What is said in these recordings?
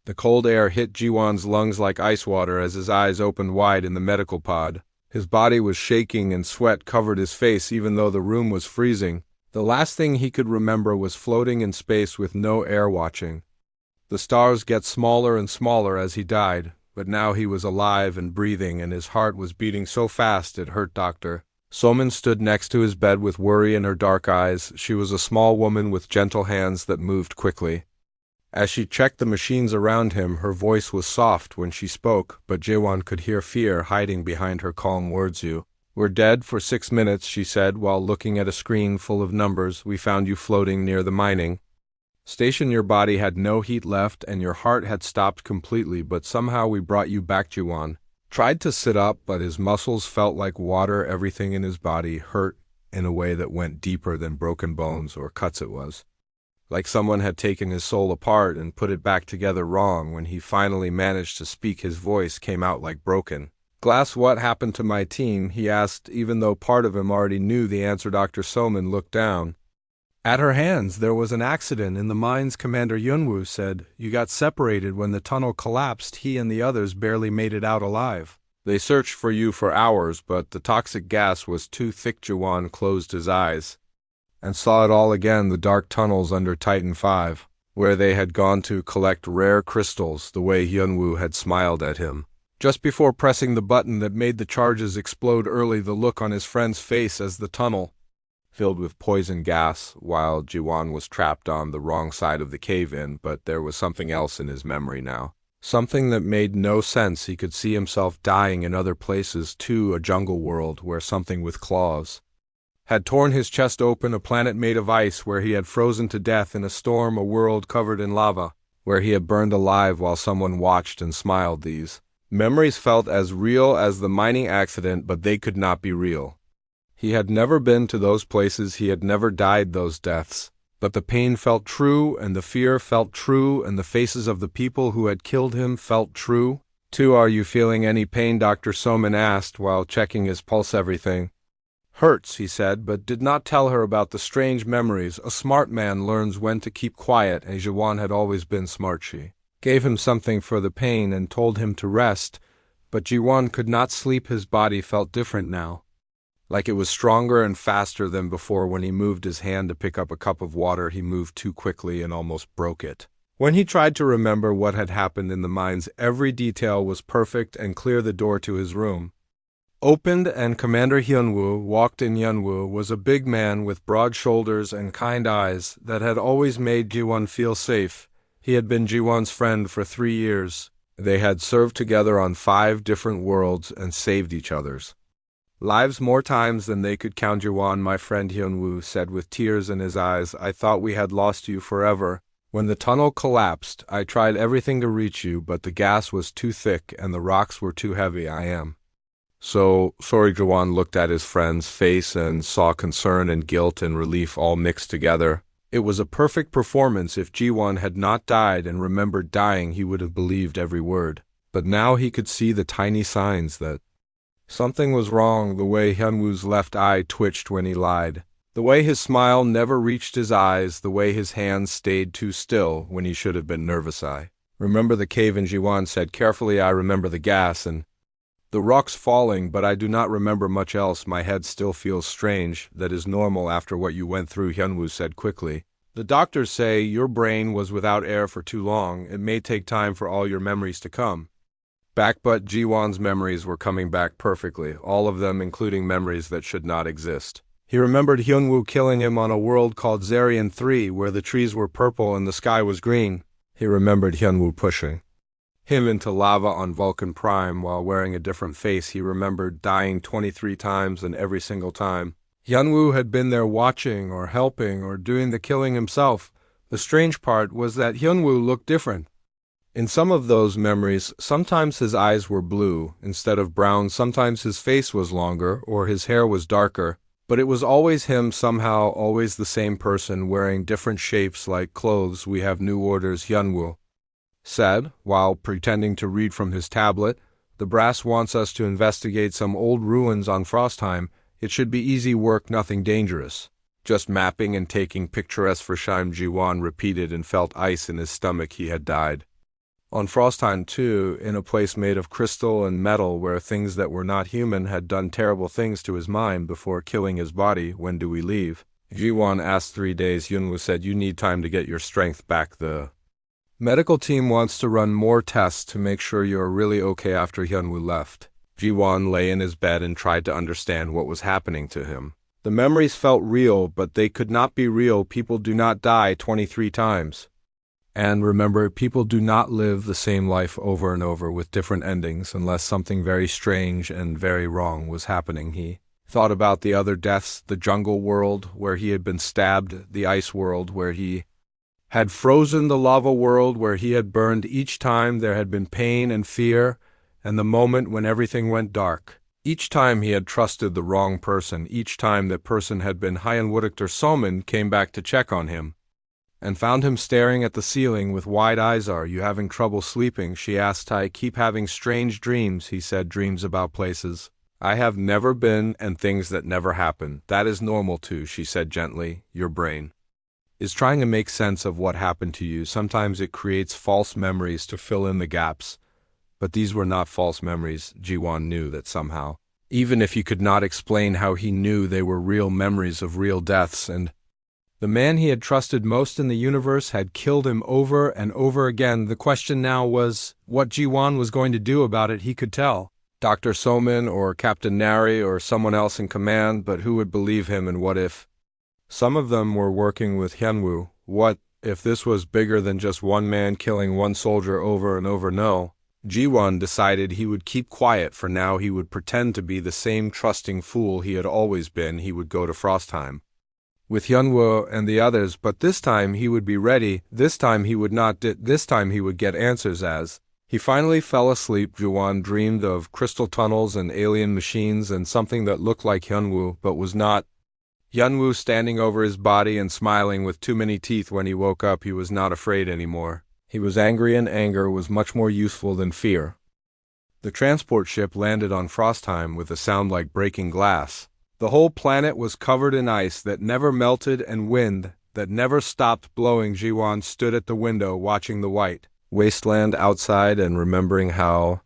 The cold air hit Jiwan's lungs like ice water as his eyes opened wide in the medical pod. His body was shaking and sweat covered his face even though the room was freezing. The last thing he could remember was floating in space with no air watching. The stars get smaller and smaller as he died, but now he was alive and breathing and his heart was beating so fast it hurt Dr. Soman stood next to his bed with worry in her dark eyes. She was a small woman with gentle hands that moved quickly. As she checked the machines around him, her voice was soft when she spoke, but Jiwan could hear fear hiding behind her calm words. "We're dead for 6 minutes," she said while looking at a screen full of numbers. "We found you floating near the mining station. Your body had no heat left and your heart had stopped completely, but somehow we brought you back." Jiwan tried to sit up, but his muscles felt like water. Everything in his body hurt in a way that went deeper than broken bones or cuts. It was like someone had taken his soul apart and put it back together wrong. When he finally managed to speak, his voice came out like broken glass. "What happened to my team?" he asked, even though part of him already knew the answer. Dr. Soman looked down at her hands. "There was an accident in the mines," Commander Yunwoo said. "You got separated when the tunnel collapsed. He and the others barely made it out alive. They searched for you for hours, but the toxic gas was too thick." Jiwan closed his eyes and saw it all again, the dark tunnels under Titan 5, where they had gone to collect rare crystals, the way Hyunwoo had smiled at him just before pressing the button that made the charges explode early, the look on his friend's face as the tunnel filled with poison gas, while Jiwan was trapped on the wrong side of the cave-in. But there was something else in his memory now, something that made no sense. He could see himself dying in other places too, a jungle world where something with claws had torn his chest open, a planet made of ice where he had frozen to death in a storm, a world covered in lava where he had burned alive while someone watched and smiled. These memories felt as real as the mining accident, but they could not be real. He had never been to those places, he had never died those deaths, but the pain felt true, and the fear felt true, and the faces of the people who had killed him felt true. "Too, are you feeling any pain?" Dr. Soman asked while checking his pulse. "Everything hurts," he said, but did not tell her about the strange memories. A smart man learns when to keep quiet, and Jiwan had always been smart. She gave him something for the pain and told him to rest, but Jiwan could not sleep. His body felt different now, like it was stronger and faster than before. When he moved his hand to pick up a cup of water, he moved too quickly and almost broke it. When he tried to remember what had happened in the mines, every detail was perfect and clear. The door to his room opened and Commander Hyunwoo walked in. Hyunwoo was a big man with broad shoulders and kind eyes that had always made Jiwan feel safe. He had been Jiwan's friend for 3 years. They had served together on 5 different worlds and saved each other's lives more times than they could count. "Jiwan, my friend," Hyunwoo said with tears in his eyes, "I thought we had lost you forever. When the tunnel collapsed, I tried everything to reach you, but the gas was too thick and the rocks were too heavy. I am so sorry." Jiwan looked at his friend's face and saw concern and guilt and relief all mixed together. It was a perfect performance. If Jiwan had not died and remembered dying, he would have believed every word. But now he could see the tiny signs that something was wrong. The way Hyunwoo's left eye twitched when he lied, the way his smile never reached his eyes, the way his hands stayed too still when he should have been nervous. "I remember the cave-in," Jiwan said carefully. "I remember the gas and the rocks falling, but I do not remember much else. My head still feels strange." "That is normal after what you went through," Hyunwoo said quickly. "The doctors say your brain was without air for too long. It may take time for all your memories to come back." But Jiwan's memories were coming back perfectly, all of them, including memories that should not exist. He remembered Hyunwoo killing him on a world called Zarian 3, where the trees were purple and the sky was green. He remembered Hyunwoo pushing him into lava on Vulcan Prime while wearing a different face. He remembered dying 23 times, and every single time Hyunwoo had been there watching or helping or doing the killing himself. The strange part was that Hyunwoo looked different. In some of those memories, sometimes his eyes were blue instead of brown, sometimes his face was longer or his hair was darker, but it was always him somehow, always the same person, wearing different shapes like clothes. "We have new orders," Hyunwoo said while pretending to read from his tablet. "The brass wants us to investigate some old ruins on Frostheim. It should be easy work, nothing dangerous. Just mapping and taking pictures for Shime." Jiwan repeated and felt ice in his stomach. He had died On Frostheim too, in a place made of crystal and metal where things that were not human had done terrible things to his mind before killing his body. When do we leave? Jiwon asked. 3 days. Hyunwoo said, you need time to get your strength back. The medical team wants to run more tests to make sure you're really okay. After Hyunwoo left, Jiwon lay in his bed and tried to understand what was happening to him. The memories felt real, but they could not be real. People do not die 23 times. And remember, people do not live the same life over and over with different endings unless something very strange and very wrong was happening. He thought about the other deaths, the jungle world where he had been stabbed, the ice world where he had frozen, the lava world where he had burned. Each time there had been pain and fear, and the moment when everything went dark. Each time he had trusted the wrong person. Each time that person had been Hyunwook. Somin came back to check on him and found him staring at the ceiling with wide eyes. Are you having trouble sleeping? She asked. I keep having strange dreams, he said. Dreams about places I have never been and things that never happened. That is normal too, she said gently. Your brain is trying to make sense of what happened to you. Sometimes it creates false memories to fill in the gaps. But these were not false memories. Jiwon knew that somehow, even if he could not explain how, he knew they were real memories of real deaths, and the man he had trusted most in the universe had killed him over and over again. The question now was what Jiwon was going to do about it. He could tell Dr. Somin or Captain Nari or someone else in command, but who would believe him? And what if some of them were working with Hyunwoo? What if this was bigger than just one man killing one soldier over and over? No. Jiwon decided he would keep quiet for now. He would pretend to be the same trusting fool he had always been. He would go to Frostheim with Hyunwoo and the others, but this time he would be ready. This time he would not. This time he would get answers. As he finally fell asleep, Jiwon dreamed of crystal tunnels and alien machines and something that looked like Hyunwoo but was not. Hyunwoo standing over his body and smiling with too many teeth. When he woke up, he was not afraid anymore. He was angry, and anger was much more useful than fear. The transport ship landed on Frostheim with a sound like breaking glass. The whole planet was covered in ice that never melted and wind that never stopped blowing. Jiwon stood at the window watching the white wasteland outside and remembering how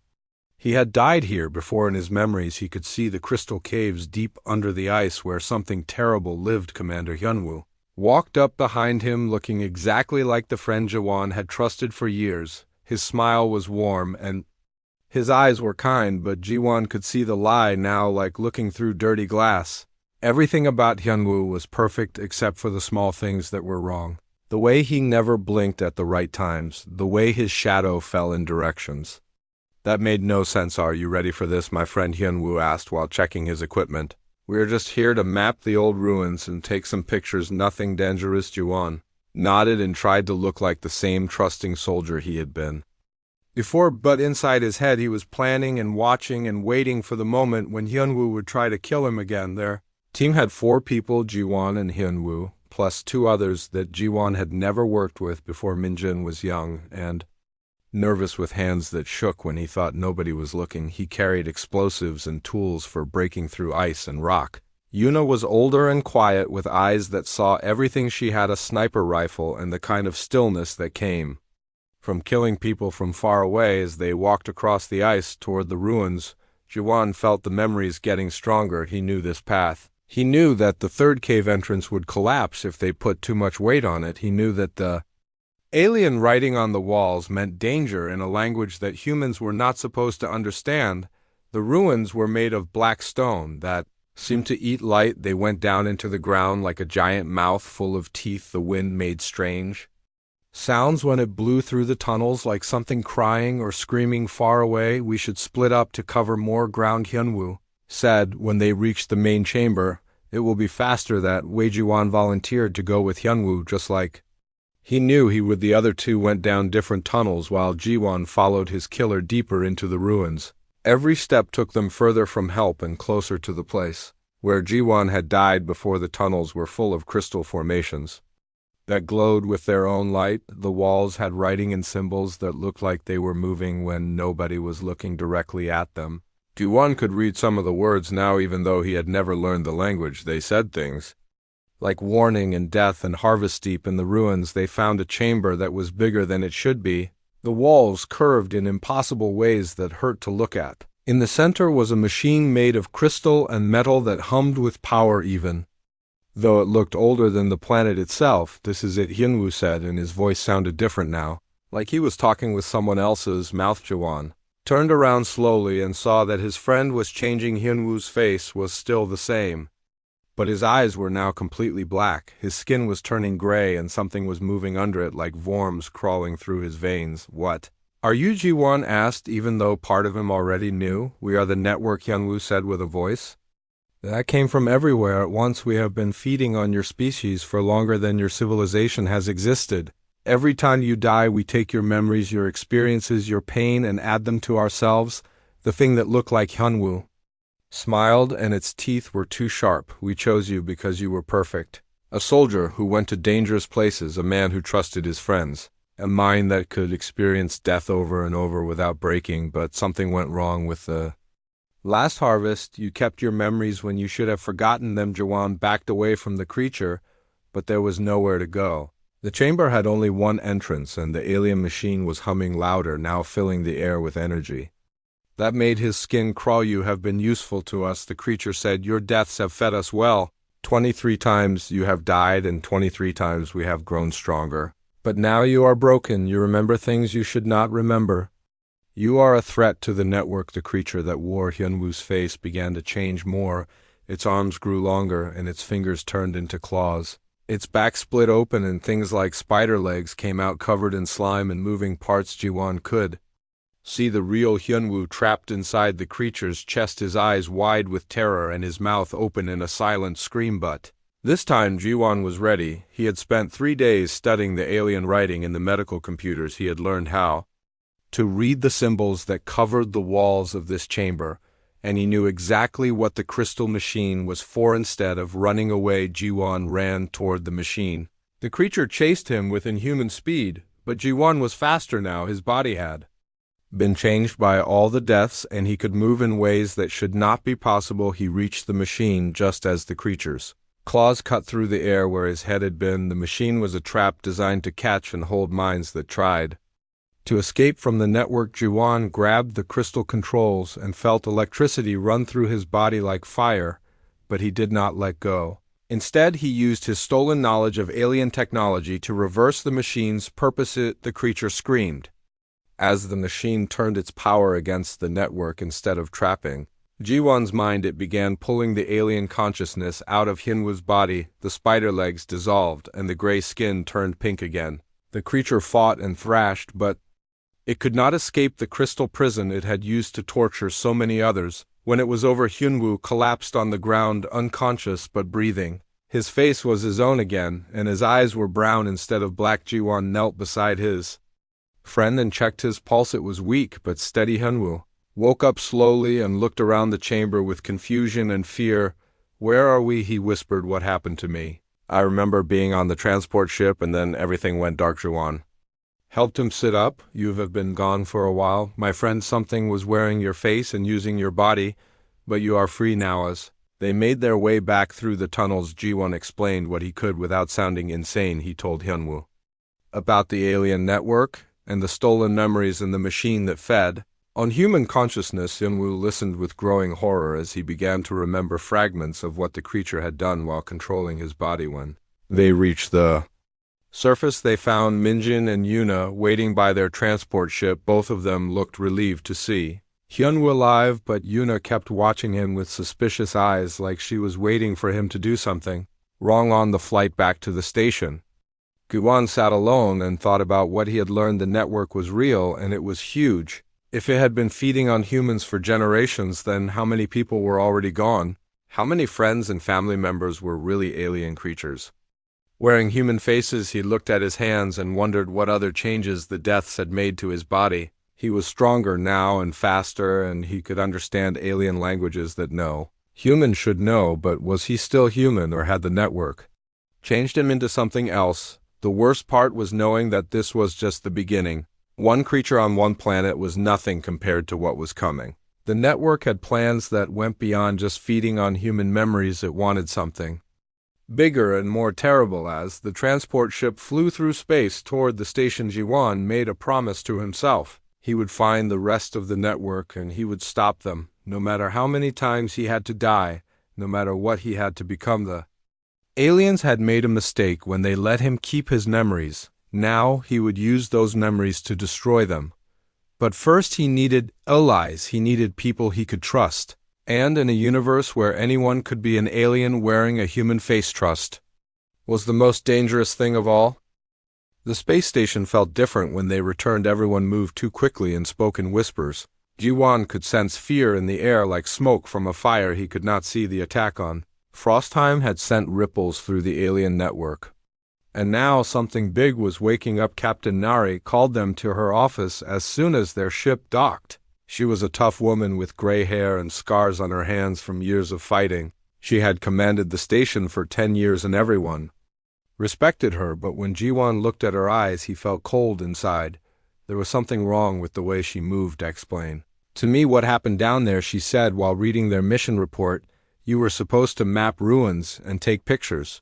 he had died here before. In his memories he could see the crystal caves deep under the ice where something terrible lived. Commander Hyunwoo walked up behind him looking exactly like the friend Jiwon had trusted for years. His smile was warm and his eyes were kind, but Jiwon could see the lie now, like looking through dirty glass. Everything about Hyunwoo was perfect except for the small things that were wrong. The way he never blinked at the right times, the way his shadow fell in directions that made no sense. Are you ready for this? My friend Hyunwoo asked while checking his equipment. We are just here to map the old ruins and take some pictures. Nothing dangerous. Jiwon nodded and tried to look like the same trusting soldier he had been before, but inside his head he was planning and watching and waiting for the moment when Hyunwoo would try to kill him again. Their team had 4 people, Jiwon and Hyunwoo, plus 2 others that Jiwon had never worked with before. Minjin was young and nervous with hands that shook when he thought nobody was looking. He carried explosives and tools for breaking through ice and rock. Yuna was older and quiet with eyes that saw everything. She had a sniper rifle and the kind of stillness that came from killing people from far away. As they walked across the ice toward the ruins, Jiwon felt the memories getting stronger. He knew this path. He knew that the 3rd cave entrance would collapse if they put too much weight on it. He knew that the alien writing on the walls meant danger in a language that humans were not supposed to understand. The ruins were made of black stone that seemed to eat light. They went down into the ground like a giant mouth full of teeth. The wind made strange sounds when it blew through the tunnels, like something crying or screaming far away. We should split up to cover more ground, Hyunwoo said when they reached the main chamber. It will be faster that way. Jiwon volunteered to go with Hyunwoo, just like he knew he would. The other 2 went down different tunnels while Jiwon followed his killer deeper into the ruins. Every step took them further from help and closer to the place where Jiwon had died before. The tunnels were full of crystal formations that glowed with their own light. The walls had writing and symbols that looked like they were moving when nobody was looking directly at them. Jiwon could read some of the words now, even though he had never learned the language. They said things like warning and death and harvest. Deep in the ruins they found a chamber that was bigger than it should be. The walls curved in impossible ways that hurt to look at. In the center was a machine made of crystal and metal that hummed with power even. Though it looked older than the planet itself, "This is it," Hyunwoo said, and his voice sounded different now, like he was talking with someone else's mouth. Jawan turned around slowly and saw that his friend was changing. Hyunwoo's face was still the same, but his eyes were now completely black. His skin was turning gray and something was moving under it like worms crawling through his veins. "What are you?" Ji-won asked, even though part of him already knew. "We are the network," Hyunwoo said with a voice that came from everywhere at once. "We have been feeding on your species for longer than your civilization has existed. Every time you die, we take your memories, your experiences, your pain, and add them to ourselves." The thing that looked like Hyunwoo smiled, and its teeth were too sharp. "We chose you because you were perfect. A soldier who went to dangerous places, a man who trusted his friends, a mind that could experience death over and over without breaking, but something went wrong with the last harvest. You kept your memories when you should have forgotten them." Jawan backed away from the creature, but there was nowhere to go. The chamber had only one entrance, and the alien machine was humming louder, now filling the air with energy that made his skin crawl. "You have been useful to us," the creature said. "Your deaths have fed us well. 23 times you have died, and 23 times we have grown stronger. But now you are broken. You remember things you should not remember. You are a threat to the network." The creature that wore Hyunwoo's face began to change more. Its arms grew longer, and its fingers turned into claws. Its back split open, and things like spider legs came out covered in slime and moving parts. Ji-won could see the real Hyunwoo trapped inside the creature's chest, his eyes wide with terror and his mouth open in a silent scream. But this time Ji-won was ready. He had spent 3 days studying the alien writing in the medical computers. He had learned how to read the symbols that covered the walls of this chamber, and he knew exactly what the crystal machine was for. Instead of running away, Ji-won ran toward the machine. The creature chased him with inhuman speed, but Ji-won was faster now. His body had been changed by all the deaths, and he could move in ways that should not be possible. He reached the machine just as the creature's claws cut through the air where his head had been. The machine was a trap designed to catch and hold minds that tried to escape from the network. Ji-won grabbed the crystal controls and felt electricity run through his body like fire, but he did not let go. Instead, he used his stolen knowledge of alien technology to reverse the machine's purpose. The creature screamed as the machine turned its power against the network. Instead of trapping Ji-won's mind, it began pulling the alien consciousness out of Hyunwoo's body. The spider legs dissolved, and the gray skin turned pink again. The creature fought and thrashed, but it could not escape the crystal prison it had used to torture so many others. When it was over, Hyunwoo collapsed on the ground, unconscious but breathing. His face was his own again, and his eyes were brown instead of black. Ji-won knelt beside his friend and checked his pulse. It was weak but steady. Hyunwoo woke up slowly and looked around the chamber with confusion and fear. "Where are we?" he whispered. "What happened to me? I remember being on the transport ship, and then everything went dark." Ji-won helped him sit up. "You have been gone for a while, my friend. Something was wearing your face and using your body, but you are free now." As they made their way back through the tunnels, Ji-won explained what he could without sounding insane. He told Hyunwoo about the alien network and the stolen memories and the machine that fed on human consciousness. Hyunwoo listened with growing horror as he began to remember fragments of what the creature had done while controlling his body. When they reached the surface, they found Minjin and Yuna waiting by their transport ship. Both of them looked relieved to see Hyunwoo alive, but Yuna kept watching him with suspicious eyes, like she was waiting for him to do something wrong. On the flight back to the station, Ji-won sat alone and thought about what he had learned. The network was real, and it was huge. If it had been feeding on humans for generations, then how many people were already gone? How many friends and family members were really alien creatures wearing human faces? He looked at his hands and wondered what other changes the deaths had made to his body. He was stronger now and faster, and he could understand alien languages that no human should know. But was he still human, or had the network changed him into something else? The worst part was knowing that this was just the beginning. One creature on one planet was nothing compared to what was coming. The network had plans that went beyond just feeding on human memories. It wanted something bigger and more terrible. As the transport ship flew through space toward the station, Jiwan made a promise to himself. He would find the rest of the network and he would stop them, no matter how many times he had to die, no matter what he had to become. The aliens had made a mistake when they let him keep his memories. Now he would use those memories to destroy them. But first he needed allies, he needed people he could trust. And in a universe where anyone could be an alien wearing a human face, trust was the most dangerous thing of all. The space station felt different when they returned. Everyone moved too quickly and spoke in whispers. Jiwan could sense fear in the air like smoke from a fire he could not see the attack on. Frostheim had sent ripples through the alien network. And now something big was waking up. Captain Nari called them to her office as soon as their ship docked. She was a tough woman with gray hair and scars on her hands from years of fighting. She had commanded the station for 10 years and everyone respected her, but when Jiwan looked at her eyes, he felt cold inside. There was something wrong with the way she moved. Explain to me what happened down there, she said while reading their mission report. You were supposed to map ruins and take pictures.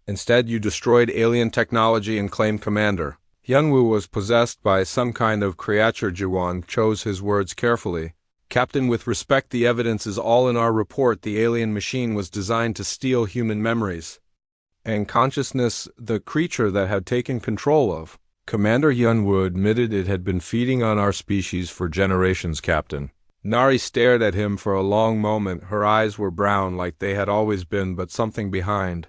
Instead, you destroyed alien technology and claimed commander. Hyunwoo was possessed by some kind of creature. Jiwan chose his words carefully. Captain, with respect, the evidence is all in our report. The alien machine was designed to steal human memories and consciousness, the creature that had taken control of. Commander Hyunwoo admitted it had been feeding on our species for generations, Captain. Nari stared at him for a long moment. Her eyes were brown like they had always been, but something behind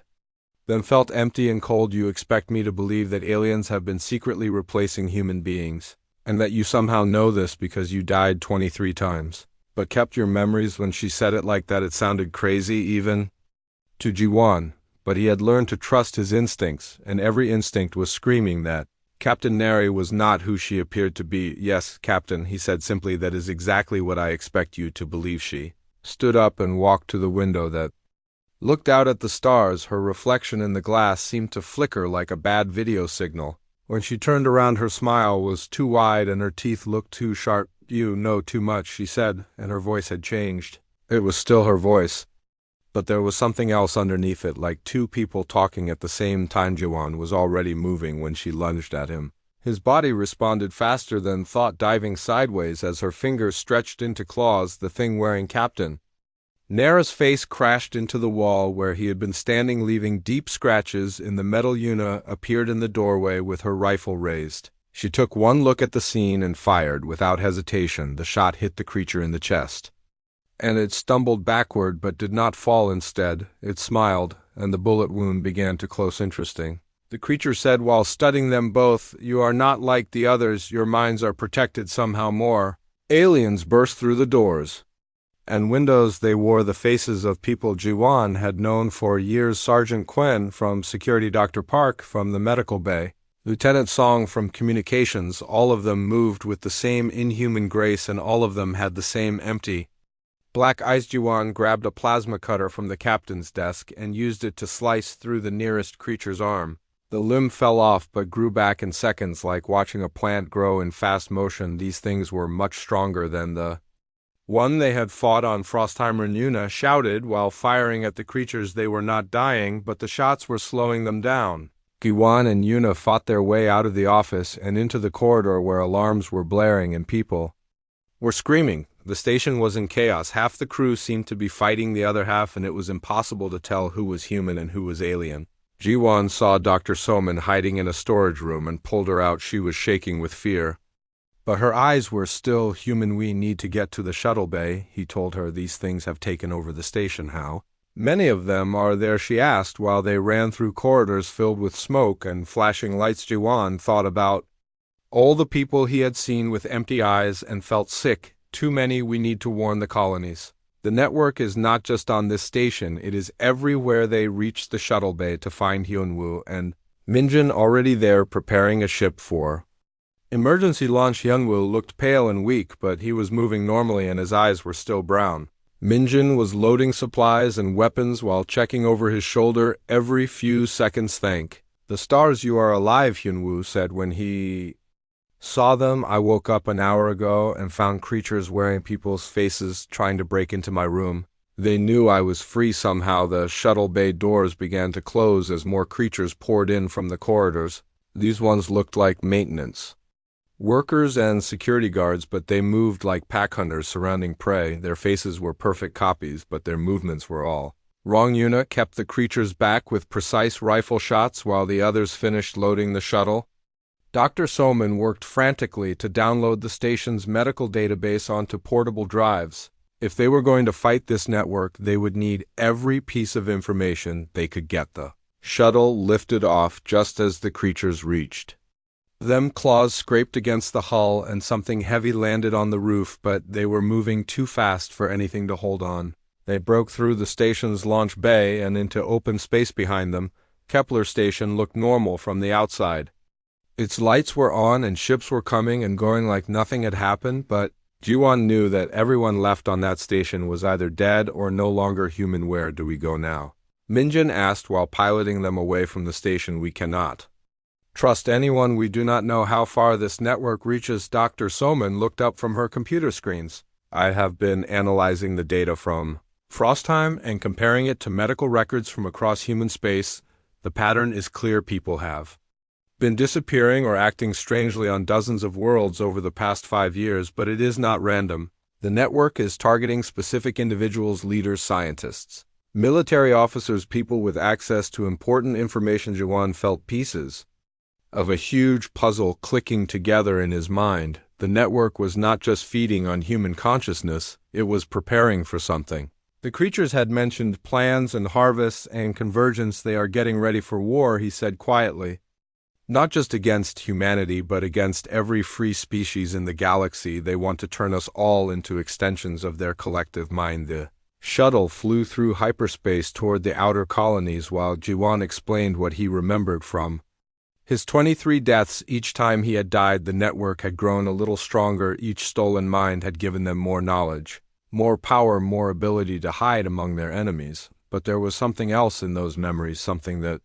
then felt empty and cold. You expect me to believe that aliens have been secretly replacing human beings, and that you somehow know this because you died 23 times, but kept your memories? When she said it like that, it sounded crazy even to Jiwan, but he had learned to trust his instincts, and every instinct was screaming that Captain Neri was not who she appeared to be. Yes, Captain, he said simply, that is exactly what I expect you to believe. She stood up and walked to the window that looked out at the stars. Her reflection in the glass seemed to flicker like a bad video signal. When she turned around, her smile was too wide and her teeth looked too sharp. You know too much, she said, and her voice had changed. It was still her voice, but there was something else underneath it, like two people talking at the same time. Jiwan was already moving when she lunged at him. His body responded faster than thought, diving sideways as her fingers stretched into claws. The thing wearing Captain Nara's face crashed into the wall where he had been standing, leaving deep scratches in the metal. Yuna appeared in the doorway with her rifle raised. She took one look at the scene and fired without hesitation. The shot hit the creature in the chest, and it stumbled backward but did not fall. Instead, it smiled, and the bullet wound began to close. Interesting, the creature said while studying them both. You are not like the others. Your minds are protected somehow. More aliens burst through the doors and windows. They wore the faces of people Jiwan had known for years. Sergeant Quen from security, Dr. Park from the medical bay, Lieutenant Song from communications. All of them moved with the same inhuman grace, and all of them had the same empty black eyes. Jiwan grabbed a plasma cutter from the captain's desk and used it to slice through the nearest creature's arm. The limb fell off but grew back in seconds, like watching a plant grow in fast motion. These things were much stronger than the one they had fought on Frostheimer. Yuna shouted while firing at the creatures. They were not dying, but the shots were slowing them down. Jiwan and Yuna fought their way out of the office and into the corridor where alarms were blaring and people were screaming. The station was in chaos. Half the crew seemed to be fighting the other half, and it was impossible to tell who was human and who was alien. Jiwan saw Dr. Soman hiding in a storage room and pulled her out. She was shaking with fear, but her eyes were still human. We need to get to the shuttle bay, he told her. These things have taken over the station. How many of them are there, she asked, while they ran through corridors filled with smoke and flashing lights. Jiwan thought about all the people he had seen with empty eyes and felt sick. Too many. We need to warn the colonies. The network is not just on this station, it is everywhere. They reached the shuttle bay to find Hyunwoo and Minjin already there preparing a ship for emergency launch. Hyunwoo looked pale and weak, but he was moving normally and his eyes were still brown. Minjin was loading supplies and weapons while checking over his shoulder every few seconds. Thank the stars you are alive, Hyunwoo said when he saw them. I woke up an hour ago and found creatures wearing people's faces trying to break into my room. They knew I was free somehow. The shuttle bay doors began to close as more creatures poured in from the corridors. These ones looked like maintenance workers and security guards, but they moved like pack hunters surrounding prey. Their faces were perfect copies, but their movements were all wrong. Yuna kept the creatures back with precise rifle shots while the others finished loading the shuttle. Dr. Soman worked frantically to download the station's medical database onto portable drives. If they were going to fight this network, they would need every piece of information they could get. The shuttle lifted off just as the creatures reached them. Claws scraped against the hull and something heavy landed on the roof, but they were moving too fast for anything to hold on. They broke through the station's launch bay and into open space behind them. Kepler Station looked normal from the outside. Its lights were on and ships were coming and going like nothing had happened, but Jiwon knew that everyone left on that station was either dead or no longer human. Where do we go now? Minjin asked while piloting them away from the station. We cannot trust anyone. We do not know how far this network reaches. Dr. Soman looked up from her computer screens. I have been analyzing the data from Frostheim and comparing it to medical records from across human space. The pattern is clear. People have been disappearing or acting strangely on dozens of worlds over the past 5 years, but it is not random. The network is targeting specific individuals, leaders, scientists, military officers, people with access to important information. Jiwon felt pieces of a huge puzzle clicking together in his mind. The network was not just feeding on human consciousness, it was preparing for something. The creatures had mentioned plans and harvests and convergence. They are getting ready for war, he said quietly. Not just against humanity, but against every free species in the galaxy. They want to turn us all into extensions of their collective mind. The shuttle flew through hyperspace toward the outer colonies while Jiwon explained what he remembered from his 23 deaths. Each time he had died, the network had grown a little stronger. Each stolen mind had given them more knowledge, more power, more ability to hide among their enemies. But there was something else in those memories, something that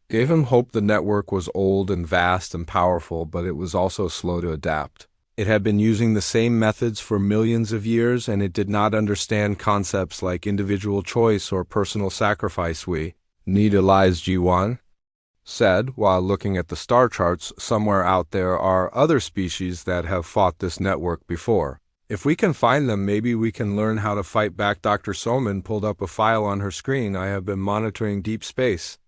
gave him hope. The network was old and vast and powerful, but it was also slow to adapt. It had been using the same methods for millions of years, and it did not understand concepts like individual choice or personal sacrifice. We need allies, Jiwon said while looking at the star charts. Somewhere out there are other species that have fought this network before. If we can find them, maybe we can learn how to fight back. Dr. Soman pulled up a file on her screen. I have been monitoring deep space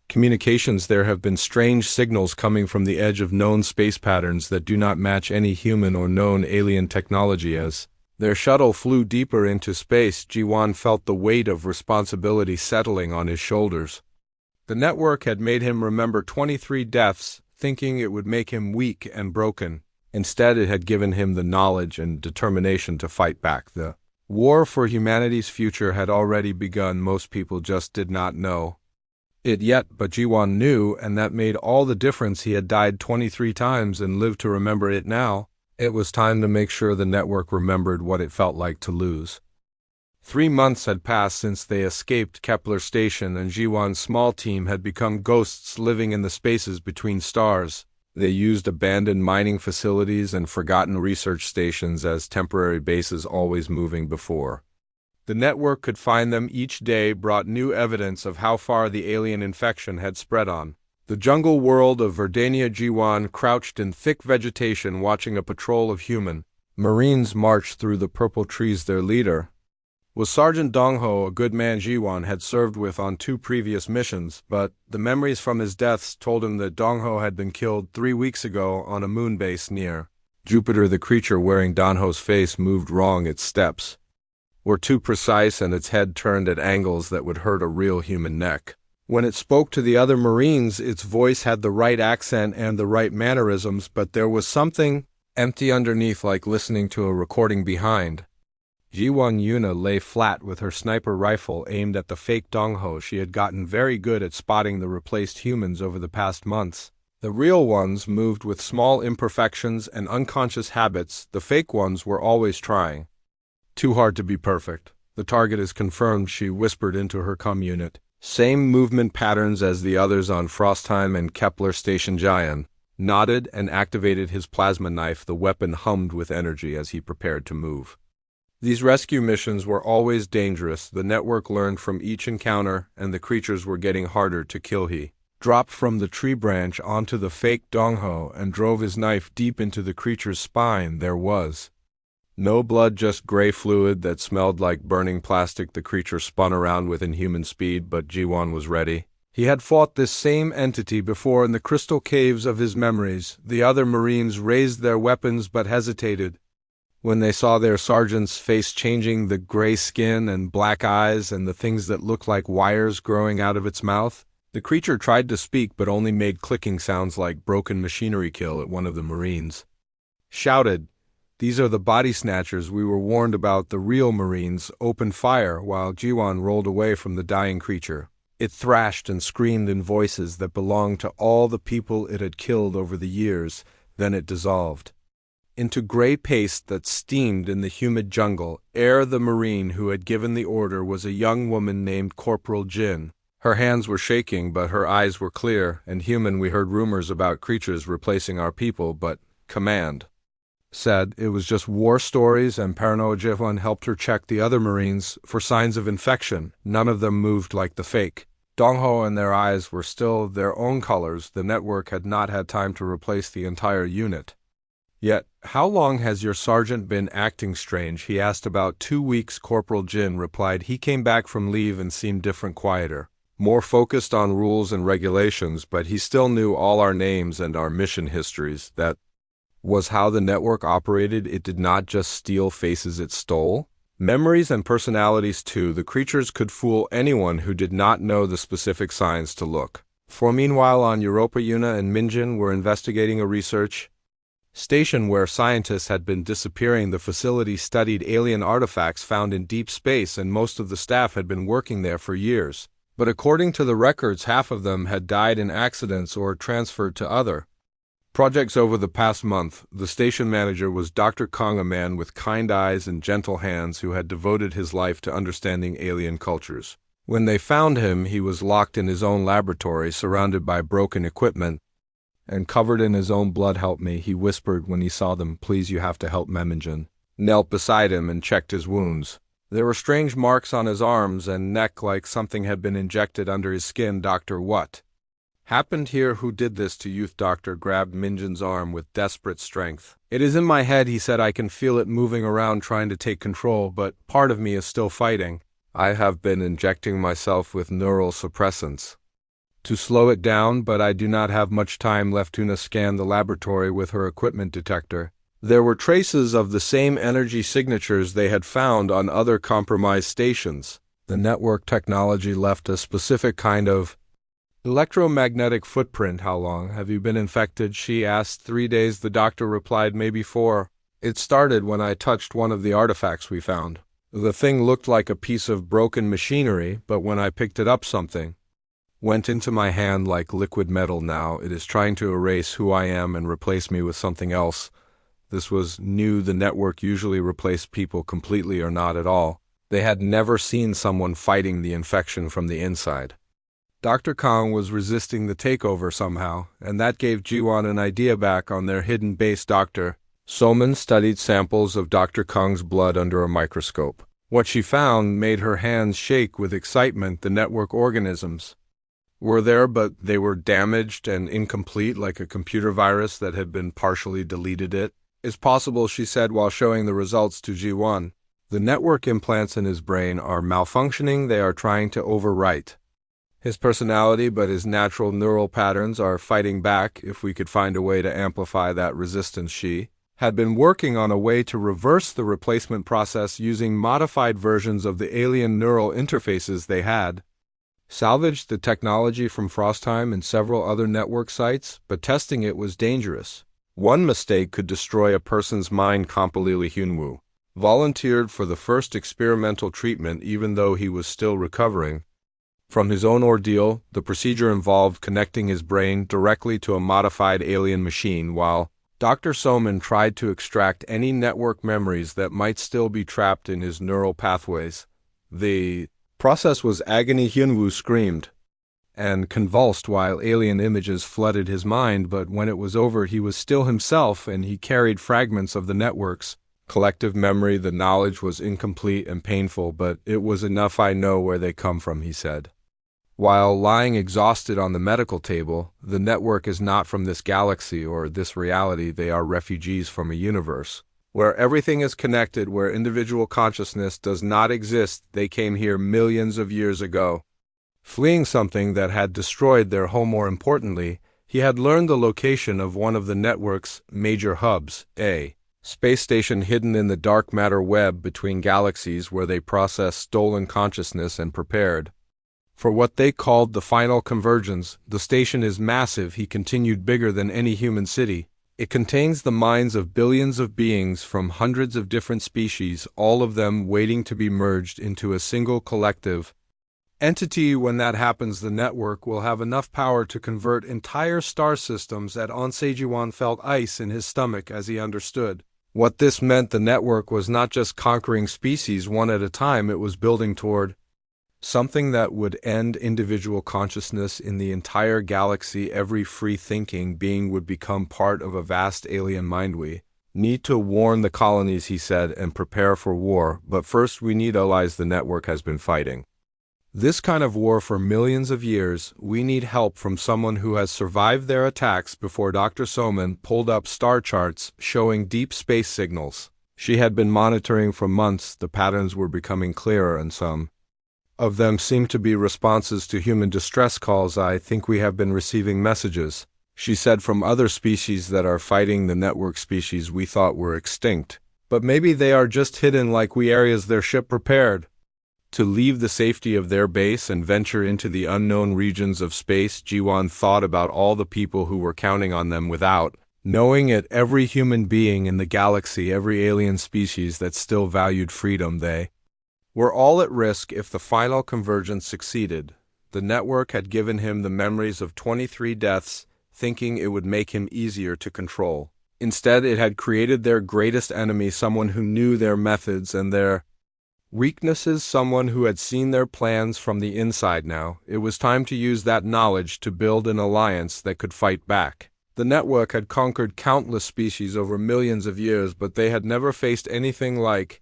communications. There have been strange signals coming from the edge of known space patterns that do not match any human or known alien technology. As their shuttle flew deeper into space, Jiwon felt the weight of responsibility settling on his shoulders. The network had made him remember 23 deaths, thinking it would make him weak and broken. Instead, it had given him the knowledge and determination to fight back. The war for humanity's future had already begun. Most people just did not know it yet, but Jiwon knew, and that made all the difference. He had died 23 times and lived to remember it now. It was time to make sure the network remembered what it felt like to lose. 3 months had passed since they escaped Kepler Station, and Jiwon's small team had become ghosts living in the spaces between stars. They used abandoned mining facilities and forgotten research stations as temporary bases, always moving before the network could find them. Each day brought new evidence of how far the alien infection had spread on the jungle world of Verdania. Jiwon crouched in thick vegetation watching a patrol of human Marines march through the purple trees. Their leader was Sergeant Dongho, a good man Jiwon had served with on 2 previous missions, but the memories from his deaths told him that Dongho had been killed 3 weeks ago on a moon base near Jupiter. The creature wearing Dongho's face moved wrong. Its steps were too precise, and its head turned at angles that would hurt a real human neck. When it spoke to the other Marines, its voice had the right accent and the right mannerisms, but there was something empty underneath, like listening to a recording behind. Jiwon. Yuna lay flat with her sniper rifle aimed at the fake Dongho. She had gotten very good at spotting the replaced humans over the past months. The real ones moved with small imperfections and unconscious habits. The fake ones were always trying too hard to be perfect. The target is confirmed, she whispered into her comm unit. Same movement patterns as the others on Frostheim and Kepler Station. Jian nodded and activated his plasma knife. The weapon hummed with energy as he prepared to move These rescue missions were always dangerous. The network learned from each encounter, and the creatures were getting harder to kill. He dropped from the tree branch onto the fake Dongho and drove his knife deep into the creature's spine. There was no blood, just gray fluid that smelled like burning plastic. The creature spun around with inhuman speed, but Jiwan was ready. He had fought this same entity before in the crystal caves of his memories. The other Marines raised their weapons but hesitated when they saw their sergeant's face changing, the gray skin and black eyes and the things that looked like wires growing out of its mouth. The creature tried to speak but only made clicking sounds like broken machinery. Kill at one of the Marines shouted, "These are the body snatchers we were warned about." The real Marines opened fire while Jiwan rolled away from the dying creature. It thrashed and screamed in voices that belonged to all the people it had killed over the years. Then it dissolved into gray paste that steamed in the humid jungle. The Marine who had given the order was a young woman named Corporal Jin. Her hands were shaking, but her eyes were clear and human. "We heard rumors about creatures replacing our people, but command said it was just war stories," and paranoid Jiwan helped her check the other Marines for signs of infection. None of them moved like the fake Dongho, and their eyes were still their own colors. The network had not had time to replace the entire unit yet. "How long has your sergeant been acting strange?" he asked. "About 2 weeks," Corporal Jin replied. "He came back from leave and seemed different, quieter, more focused on rules and regulations, but he still knew all our names and our mission histories." That was how the network operated. It did not just steal faces, it stole memories and personalities too. The creatures could fool anyone who did not know the specific signs to look for. Meanwhile, on Europa, Yuna and Minjin were investigating a research station where scientists had been disappearing. The facility studied alien artifacts found in deep space, and most of the staff had been working there for years. But according to the records, half of them had died in accidents or transferred to other projects over the past month. The station manager was Dr. Kong, a man with kind eyes and gentle hands who had devoted his life to understanding alien cultures. When they found him, he was locked in his own laboratory, surrounded by broken equipment and covered in his own blood. "Help me," he whispered when he saw them. "Please, you have to help." Memingen knelt beside him and checked his wounds. There were strange marks on his arms and neck, like something had been injected under his skin. "Doctor, what happened here? Who did this to you?" Doctor grabbed Minjin's arm with desperate strength. "It is in my head," he said. "I can feel it moving around trying to take control, but part of me is still fighting. I have been injecting myself with neural suppressants to slow it down, but I do not have much time left." Tuna scanned the laboratory with her equipment detector. There were traces of the same energy signatures they had found on other compromised stations. The network technology left a specific kind of electromagnetic footprint. "How long have you been infected?" she asked. 3 days, the doctor replied. "Maybe 4. It started when I touched one of the artifacts we found. The thing looked like a piece of broken machinery, but when I picked it up, something went into my hand like liquid metal. Now it is trying to erase who I am and replace me with something else." This was new. The network usually replaced people completely or not at all. They had never seen someone fighting the infection from the inside. Dr. Kong was resisting the takeover somehow, and that gave Jiwan an idea. Back on their hidden base, Dr. Soman studied samples of Dr. Kong's blood under a microscope. What she found made her hands shake with excitement. The network organisms were there, but they were damaged and incomplete, like a computer virus that had been partially deleted. "It is possible," she said while showing the results to Jiwan. "The network implants in his brain are malfunctioning. They are trying to overwrite his personality, but his natural neural patterns are fighting back. If we could find a way to amplify that resistance." She had been working on a way to reverse the replacement process using modified versions of the alien neural interfaces they had salvaged the technology from Frostheim and several other network sites, but testing it was dangerous. One mistake could destroy a person's mind. Kompalili Hyunwoo volunteered for the first experimental treatment, even though he was still recovering from his own ordeal. The procedure involved connecting his brain directly to a modified alien machine, while Dr. Soman tried to extract any network memories that might still be trapped in his neural pathways. The process was agony. Hyunwoo screamed and convulsed while alien images flooded his mind, but when it was over he was still himself, and he carried fragments of the network's Collective memory, the knowledge was incomplete and painful, but it was enough. I know where they come from, he said. While lying exhausted on the medical table, the network is not from this galaxy or this reality. They are refugees from a universe where everything is connected, where individual consciousness does not exist. They came here millions of years ago, fleeing something that had destroyed their home. More importantly, he had learned the location of one of the network's major hubs, a space station hidden in the dark matter web between galaxies, where they processed stolen consciousness and prepared for what they called the final convergence. The station is massive, he continued, bigger than any human city. It contains the minds of billions of beings from hundreds of different species, all of them waiting to be merged into a single collective entity. When that happens, the network will have enough power to convert entire star systems. At Onsejiwan felt ice in his stomach as he understood what this meant. The network was not just conquering species one at a time, it was building toward something that would end individual consciousness in the entire galaxy. Every free-thinking being would become part of a vast alien mind. We need to warn the colonies, he said, and prepare for war, but first we need allies. The network has been fighting this kind of war for millions of years. We need help from someone who has survived their attacks before. Dr. Soman pulled up star charts showing deep space signals she had been monitoring for months. The patterns were becoming clearer, and some of them seemed to be responses to human distress calls. I think we have been receiving messages, she said, from other species that are fighting the network, species we thought were extinct. But maybe they are just hidden like we. Areas their ship prepared to leave the safety of their base and venture into the unknown regions of space. Jiwan thought about all the people who were counting on them without knowing it. Every human being in the galaxy, every alien species that still valued freedom. They were all at risk if the final convergence succeeded. The network had given him the memories of 23 deaths, thinking it would make him easier to control. Instead, it had created their greatest enemy, someone who knew their methods and their weaknesses, someone who had seen their plans from the inside. Now, it was time to use that knowledge to build an alliance that could fight back. The network had conquered countless species over millions of years, but they had never faced anything like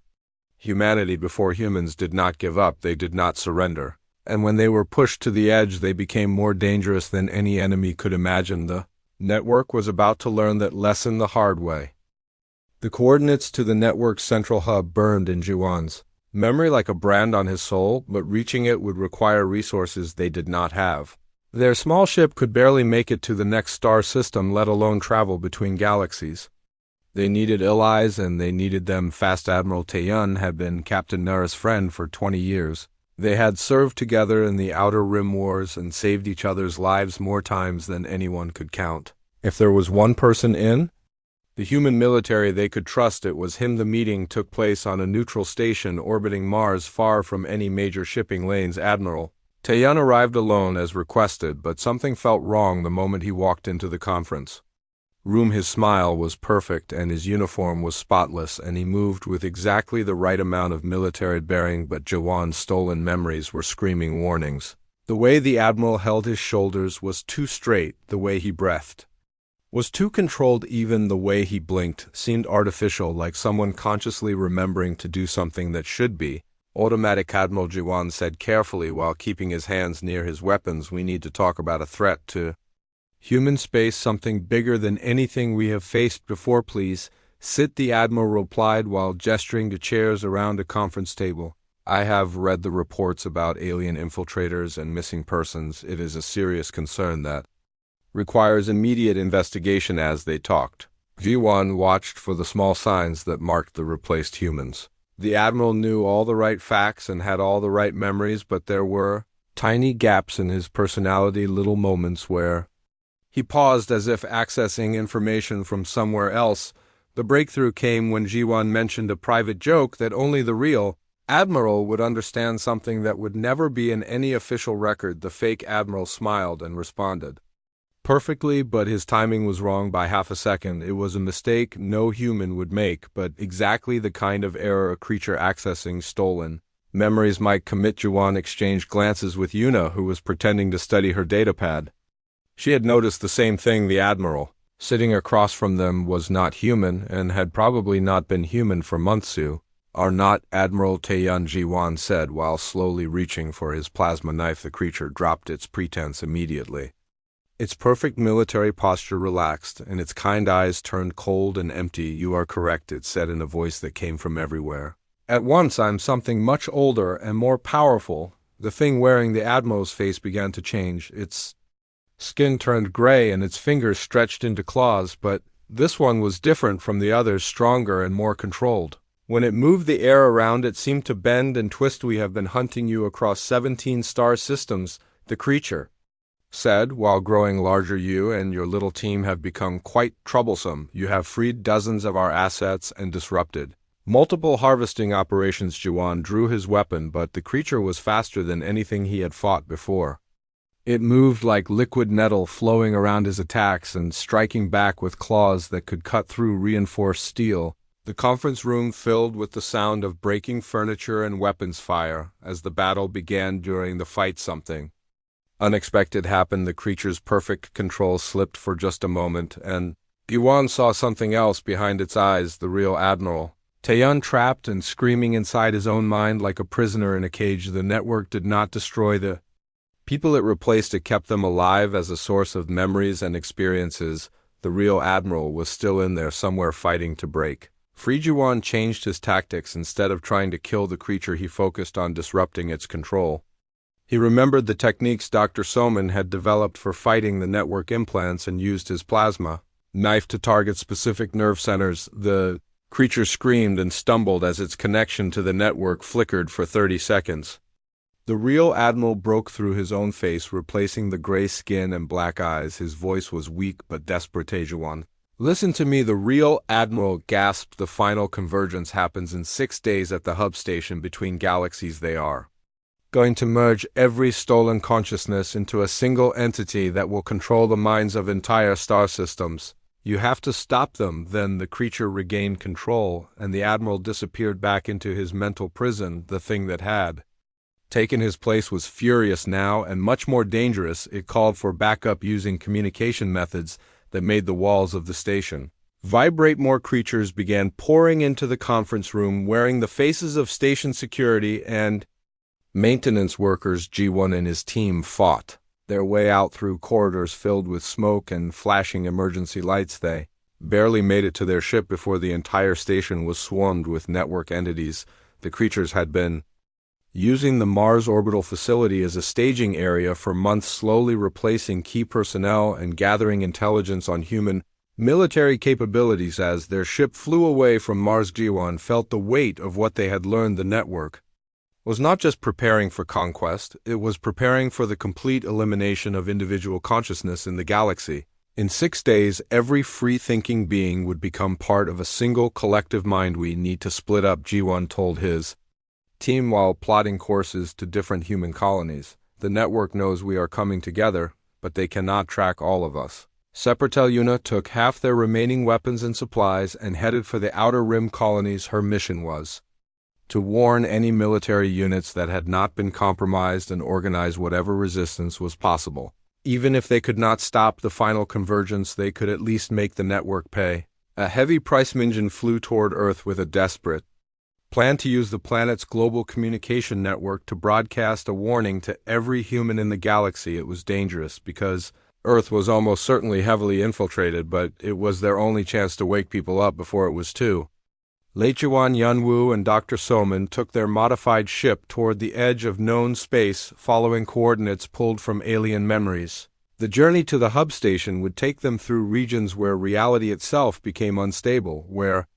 humanity before. Humans did not give up, they did not surrender. And when they were pushed to the edge, they became more dangerous than any enemy could imagine. The network was about to learn that lesson the hard way. The coordinates to the network's central hub burned in Jiwan's memory like a brand on his soul, but reaching it would require resources they did not have. Their small ship could barely make it to the next star system, let alone travel between galaxies. They needed allies, and they needed them fast. Admiral Taeyun had been Captain Nara's friend for 20 years. They had served together in the Outer Rim Wars and saved each other's lives more times than anyone could count. If there was one person in the human military they could trust, it was him. The meeting took place on a neutral station orbiting Mars, far from any major shipping lanes. Admiral Taeyun arrived alone as requested, but something felt wrong the moment he walked into the conference room. His smile was perfect and his uniform was spotless, and he moved with exactly the right amount of military bearing, but Jiwan's stolen memories were screaming warnings. The way the Admiral held his shoulders was too straight, the way he breathed was too controlled, even the way he blinked seemed artificial, like someone consciously remembering to do something that should be automatic. Admiral Jiwan said carefully while keeping his hands near his weapons, "We need to talk about a threat to human space, something bigger than anything we have faced before. Please sit," the Admiral replied while gesturing to chairs around a conference table. "I have read the reports about alien infiltrators and missing persons. It is a serious concern that requires immediate investigation." As they talked, Jiwan watched for the small signs that marked the replaced humans. The Admiral knew all the right facts and had all the right memories, but there were tiny gaps in his personality, little moments where he paused as if accessing information from somewhere else. The breakthrough came when Jiwan mentioned a private joke that only the real Admiral would understand, something that would never be in any official record. The fake Admiral smiled and responded perfectly, but his timing was wrong by half a second. It was a mistake no human would make, but exactly the kind of error a creature accessing stolen memories might commit. Jiwan exchanged glances with Yuna, who was pretending to study her datapad. She had noticed the same thing. The Admiral Sitting across from them was not human, and had probably not been human for months. Are not, Admiral Taeyun Ji-wan said while slowly reaching for his plasma knife. The creature dropped its pretense immediately. Its perfect military posture relaxed, and its kind eyes turned cold and empty. You are correct, it said in a voice that came from everywhere. At once I'm something much older and more powerful. The thing wearing the Admiral's face began to change. Its skin turned gray and its fingers stretched into claws, but this one was different from the others, stronger and more controlled. When it moved, the air around it seemed to bend and twist. We have been hunting you across 17 star systems, the creature said, while growing larger. You and your little team have become quite troublesome. You have freed dozens of our assets and disrupted multiple harvesting operations. Jiwan drew his weapon, but the creature was faster than anything he had fought before. It moved like liquid metal, flowing around his attacks and striking back with claws that could cut through reinforced steel. The conference room filled with the sound of breaking furniture and weapons fire. As the battle began during the fight, something unexpected happened. The creature's perfect control slipped for just a moment, and Yuan saw something else behind its eyes, the real Admiral. Taeyun, trapped and screaming inside his own mind like a prisoner in a cage. The network did not destroy the people it replaced. It kept them alive as a source of memories and experiences. The real Admiral was still in there somewhere, fighting to break free. Jiwan changed his tactics. Instead of trying to kill the creature, he focused on disrupting its control. He remembered the techniques Dr. Soman had developed for fighting the network implants and used his plasma knife to target specific nerve centers. The creature screamed and stumbled as its connection to the network flickered for 30 seconds. The real Admiral broke through his own face, replacing the gray skin and black eyes. His voice was weak but desperate. Taejuan, listen to me, the real Admiral gasped. The final convergence happens in 6 days at the hub station between galaxies. They are going to merge every stolen consciousness into a single entity that will control the minds of entire star systems. You have to stop them. Then the creature regained control, and the Admiral disappeared back into his mental prison. The thing that had taken his place was furious now and much more dangerous. It called for backup using communication methods that made the walls of the station vibrate. More creatures began pouring into the conference room, wearing the faces of station security and maintenance workers. Ji-won and his team fought their way out through corridors filled with smoke and flashing emergency lights. They barely made it to their ship before the entire station was swarmed with network entities. The creatures had been using the Mars orbital facility as a staging area for months, slowly replacing key personnel and gathering intelligence on human military capabilities. As their ship flew away from Mars, Ji-won felt the weight of what they had learned. The network was not just preparing for conquest, it was preparing for the complete elimination of individual consciousness in the galaxy. In 6 days, every free-thinking being would become part of a single collective mind. We need to split up, Ji-won told his team while plotting courses to different human colonies. The network knows we are coming together, but they cannot track all of us. Separtel Yuna took half their remaining weapons and supplies and headed for the Outer Rim colonies. Her mission was to warn any military units that had not been compromised and organize whatever resistance was possible. Even if they could not stop the final convergence, they could at least make the network pay. A heavy price engine flew toward Earth with a desperate plan to use the planet's global communication network to broadcast a warning to every human in the galaxy. It was dangerous because Earth was almost certainly heavily infiltrated, but it was their only chance to wake people up before it was too late. Jiwan, Yunwoo, and Dr. Soman took their modified ship toward the edge of known space, following coordinates pulled from alien memories. The journey to the hub station would take them through regions where reality itself became unstable, where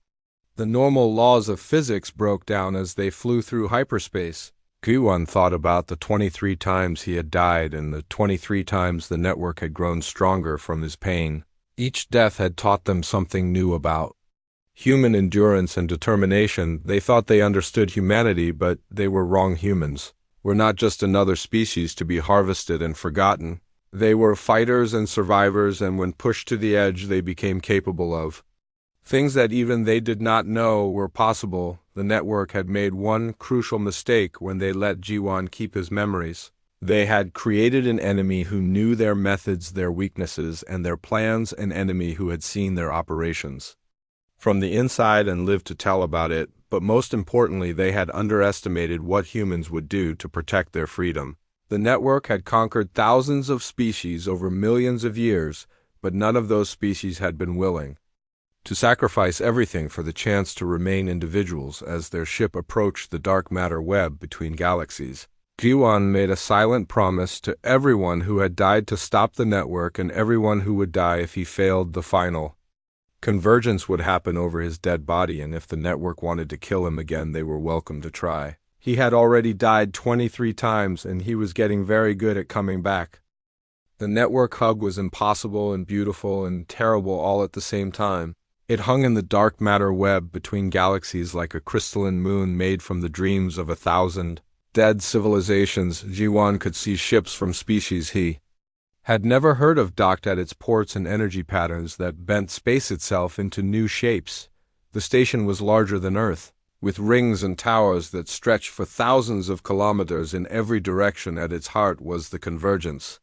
the normal laws of physics broke down as they flew through hyperspace. Guwan thought about the 23 times he had died and the 23 times the network had grown stronger from his pain. Each death had taught them something new about human endurance and determination. They thought they understood humanity, but they were wrong. Humans were not just another species to be harvested and forgotten. They were fighters and survivors, and when pushed to the edge, they became capable of things that even they did not know were possible. The network had made one crucial mistake when they let Jiwan keep his memories. They had created an enemy who knew their methods, their weaknesses, and their plans, an enemy who had seen their operations from the inside and lived to tell about it, but most importantly, they had underestimated what humans would do to protect their freedom. The network had conquered thousands of species over millions of years, but none of those species had been willing to sacrifice everything for the chance to remain individuals as their ship approached the dark matter web between galaxies. Jiwan made a silent promise to everyone who had died to stop the network and everyone who would die if he failed the final convergence would happen over his dead body, and if the network wanted to kill him again, they were welcome to try. He had already died 23 times, and he was getting very good at coming back. The network hug was impossible and beautiful and terrible all at the same time. It hung in the dark matter web between galaxies like a crystalline moon made from the dreams of 1,000 dead civilizations. Jiwan could see ships from species he had never heard of docked at its ports and energy patterns that bent space itself into new shapes. The station was larger than Earth, with rings and towers that stretched for thousands of kilometers in every direction. At its heart was the convergence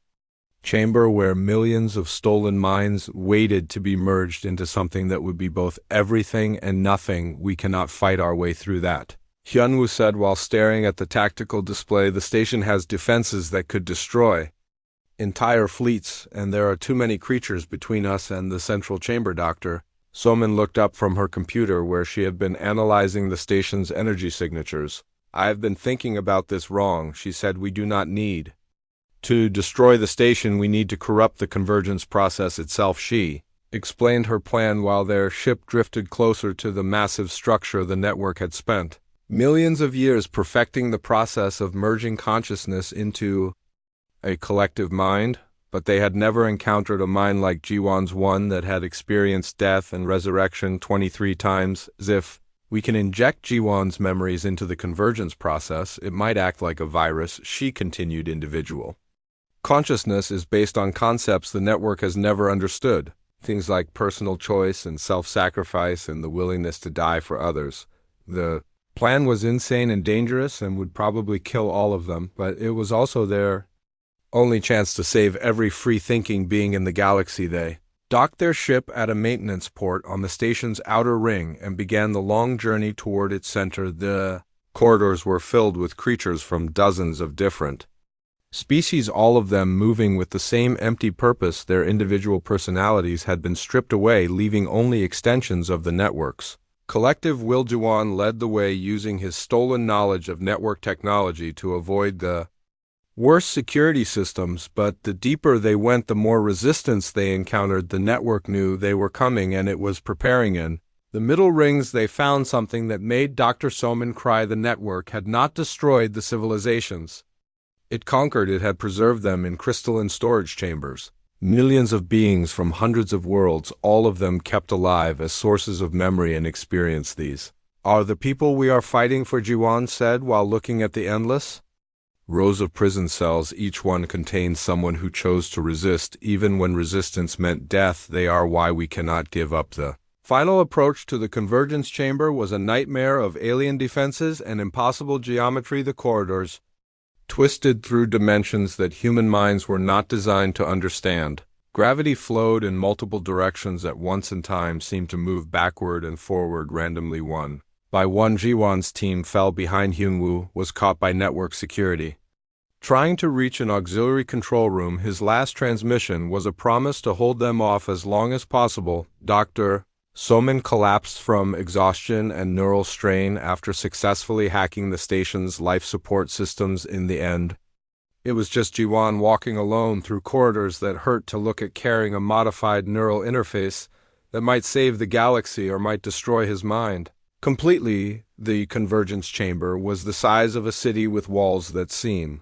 chamber, where millions of stolen minds waited to be merged into something that would be both everything and nothing. We cannot fight our way through that, Hyunwoo said while staring at the tactical display. The station has defenses that could destroy entire fleets, and there are too many creatures between us and the central chamber, Doctor. Somin looked up from her computer where she had been analyzing the station's energy signatures. I have been thinking about this wrong, she said. We do not need to destroy the station, we need to corrupt the convergence process itself. She explained her plan while their ship drifted closer to the massive structure. The network had spent millions of years perfecting the process of merging consciousness into a collective mind, but they had never encountered a mind like Jiwan's, one that had experienced death and resurrection 23 times. As if we can inject Jiwan's memories into the convergence process, it might act like a virus, she continued. Individual consciousness is based on concepts the network has never understood, things like personal choice and self-sacrifice and the willingness to die for others. The plan was insane and dangerous and would probably kill all of them, but it was also their only chance to save every free-thinking being in the galaxy. They docked their ship at a maintenance port on the station's outer ring and began the long journey toward its center. The corridors were filled with creatures from dozens of different species, all of them moving with the same empty purpose. Their individual personalities had been stripped away, leaving only extensions of the network's collective will. Jiwan led the way, using his stolen knowledge of network technology to avoid the worst security systems, but the deeper they went, the more resistance they encountered. The network knew they were coming, and it was preparing. In the middle rings, they found something that made Dr. Somin cry. The network had not destroyed the civilizations it conquered, it had preserved them in crystalline storage chambers. Millions of beings from hundreds of worlds, all of them kept alive as sources of memory and experience. These are the people we are fighting for, Jiwan said while looking at the endless rows of prison cells. Each one contained someone who chose to resist, even when resistance meant death. They are why we cannot give up. The final approach to the convergence chamber was a nightmare of alien defenses and impossible geometry. The corridors twisted through dimensions that human minds were not designed to understand. Gravity flowed in multiple directions at once, and time seemed to move backward and forward randomly. One by one, Jiwan's team fell behind. Hyunwoo was caught by network security trying to reach an auxiliary control room. His last transmission was a promise to hold them off as long as possible. Dr. Somin collapsed from exhaustion and neural strain after successfully hacking the station's life support systems. In the end, it was just Jiwan walking alone through corridors that hurt to look at, carrying a modified neural interface that might save the galaxy or might destroy his mind completely. The convergence chamber was the size of a city with walls that seem